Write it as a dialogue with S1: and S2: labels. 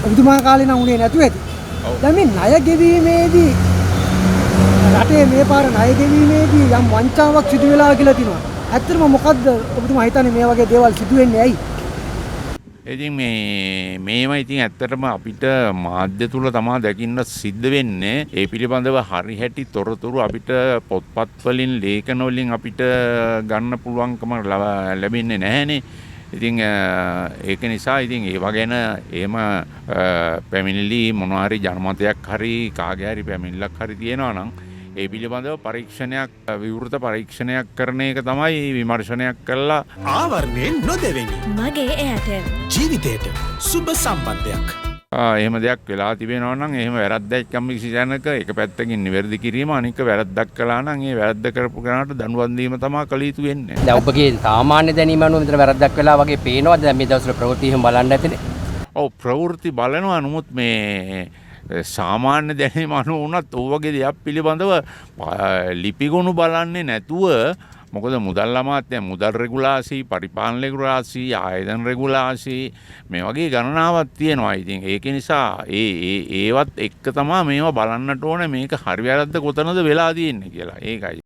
S1: ඔබතුමා කාලේ නම් උනේ නැතුව ඇති. දැන් මේ ණය ගෙවීමේදී රටේ මේ පාර ණය ගෙවීමේදී යම් වංචාවක් සිදු වෙලා කියලා තිනවා. ඇත්තටම මොකද්ද ඔබතුමා හිතන්නේ මේ වගේ දේවල් සිදු වෙන්නේ ඇයි?
S2: ඉතින් මේවා ඉතින් ඇත්තටම අපිට මාධ්‍ය තුල තමයි දකින්න සිද්ධ වෙන්නේ. ඒ පිළිබඳව හරි හැටි තොරතුරු අපිට පොත්පත් වලින් ලේඛන වලින් අපිට ගන්න පුළුවන්කම ලැබෙන්නේ නැහැනේ. ඉතින් ඒක නිසා ඉතින් ඒව ගැන එහෙම පැමිණිලි මොනවා හරි ජනමතයක් හරි කාගේ හරි පැමිණිල්ලක් හරි තියෙනවා නම් ඒ පිළිබඳව පරීක්ෂණයක් විවෘත පරීක්ෂණයක් කරන එක තමයි විමර්ශනයක් කළා
S3: ආවරණයෙන් නොදෙවෙමි.
S4: මගේ එයාට
S3: ජීවිතයට සුබ සම්බන්ධයක්.
S2: එහෙම දෙයක් වෙලා තිබෙනවා නම් එහෙම වැරද්දක් යම් කිසි තැනක එක පැත්තකින් නිවැරදි කිරීම අනික වැරද්දක් කළා නම් ඒ වැරද්ද කරපු කෙනාට දඬුවම් දීම තමයි කළ යුතු වෙන්නේ.
S5: දැන් ඔබගේ සාමාන්‍ය දැනීම අනුව මෙතන වැරද්දක් වෙලා වගේ පේනවද? දැන් මේ දවස්වල ප්‍රවෘත්ති එහෙම බලන්න ඇතිනේ.
S2: ඔව් ප්‍රවෘත්ති බලනවා. නමුත් මේ සාමාන්‍ය දැනීම අනුව වුණත් ඔය වගේ දෙයක් පිළිබඳව ලිපිගොනු බලන්නේ නැතුව මොකද මුදල් අමාත්‍ය මුදල් රෙගුලාසි පරිපාලන රෙගුලාසි ආයතන රෙගුලාසි මේ වගේ ගණනාවක් තියෙනවා. ඉතින් ඒක නිසා ඒවත් එක්ක තමයි මේවා බලන්නට ඕනේ මේක හරි වැරද්ද කොතනද වෙලා තියෙන්නේ කියලා. ඒකයි